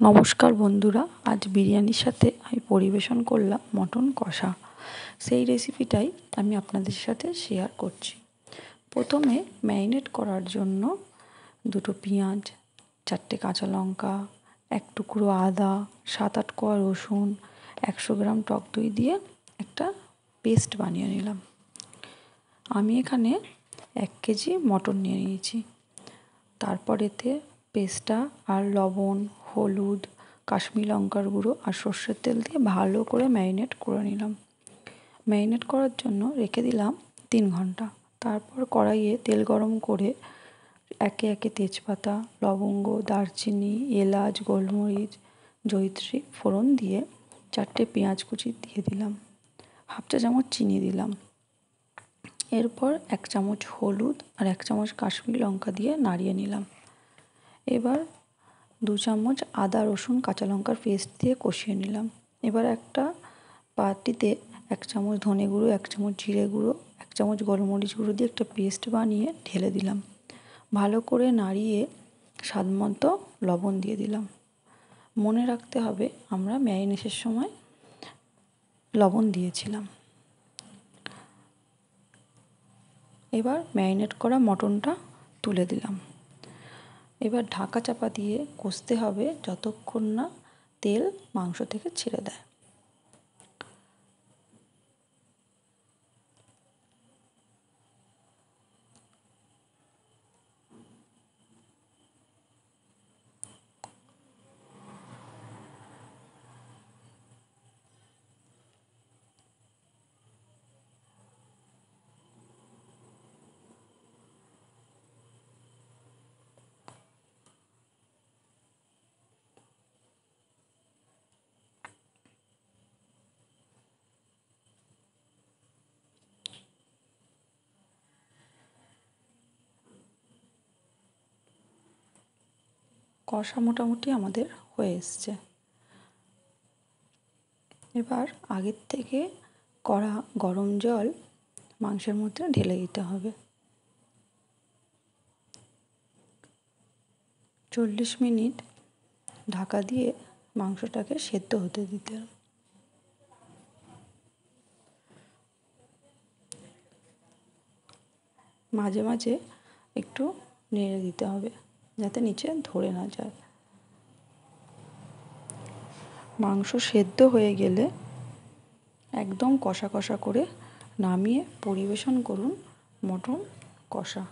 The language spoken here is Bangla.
নমস্কার বন্ধুরা, আজ বিরিয়ানির সাথে আমি পরিবেশন করলাম মটন কষা। সেই রেসিপিটাই আমি আপনাদের সাথে শেয়ার করছি। প্রথমে ম্যারিনেট করার জন্য দুটো পেঁয়াজ, 4টে কাঁচা লঙ্কা, এক টুকরো আদা, 7-8 কোয়া রসুন, 100 গ্রাম টক দই দিয়ে একটা পেস্ট বানিয়ে নিলাম। আমি এখানে 1 কেজি মটন নিয়ে নিয়েছি। তারপর এতে পেস্টটা আর লবণ, হলুদ, কাশ্মীরি লঙ্কার গুঁড়ো আর সর্ষের তেল দিয়ে ভালো করে ম্যারিনেট করে নিলাম। ম্যারিনেট করার জন্য রেখে দিলাম 3 ঘন্টা। তারপর কড়াইয়ে তেল গরম করে একে একে তেজপাতা, লবঙ্গ, দারচিনি, এলাচ, গোলমরিচ, জয়িত্রী ফোড়ন দিয়ে 4টে পেঁয়াজ কুচি দিয়ে দিলাম। হাফ চা চামচ চিনি দিলাম। এরপর 1 চামচ হলুদ আর 1 চামচ কাশ্মীরি লঙ্কা দিয়ে নাড়িয়ে নিলাম। এবার 2 চামচ আদা, রসুন, কাঁচা লঙ্কার পেস্ট দিয়ে কষিয়ে নিলাম। এবার একটা বাটিতে 1 চামচ ধনে গুঁড়ো, 1 চামচ জিরে গুঁড়ো, 1 চামচ গোলমরিচ গুঁড়ো দিয়ে একটা পেস্ট বানিয়ে ঢেলে দিলাম। ভালো করে নাড়িয়ে স্বাদ মতো লবণ দিয়ে দিলাম। মনে রাখতে হবে আমরা ম্যারিনেশনের সময় লবণ দিয়েছিলাম। এবার ম্যারিনেট করা মটনটা তুলে দিলাম। এবার ঢাকা চাপা দিয়ে কষতে হবে যতক্ষণ না তেল মাংস থেকে ছেড়ে দেয়। কষা মোটামুটি আমাদের হয়ে এসছে। এবার আগের থেকে করা গরম জল মাংসের মধ্যে ঢেলে দিতে হবে। 40 মিনিট ঢাকা দিয়ে মাংসটাকে সেদ্ধ হতে দিতে হবে। মাঝে মাঝে একটু নেড়ে দিতে হবে যাতে নিচে ধরে না যায়। মাংস সেদ্ধ হয়ে গেলে একদম কষা কষা করে নামিয়ে পরিবেশন করুন মটন কষা।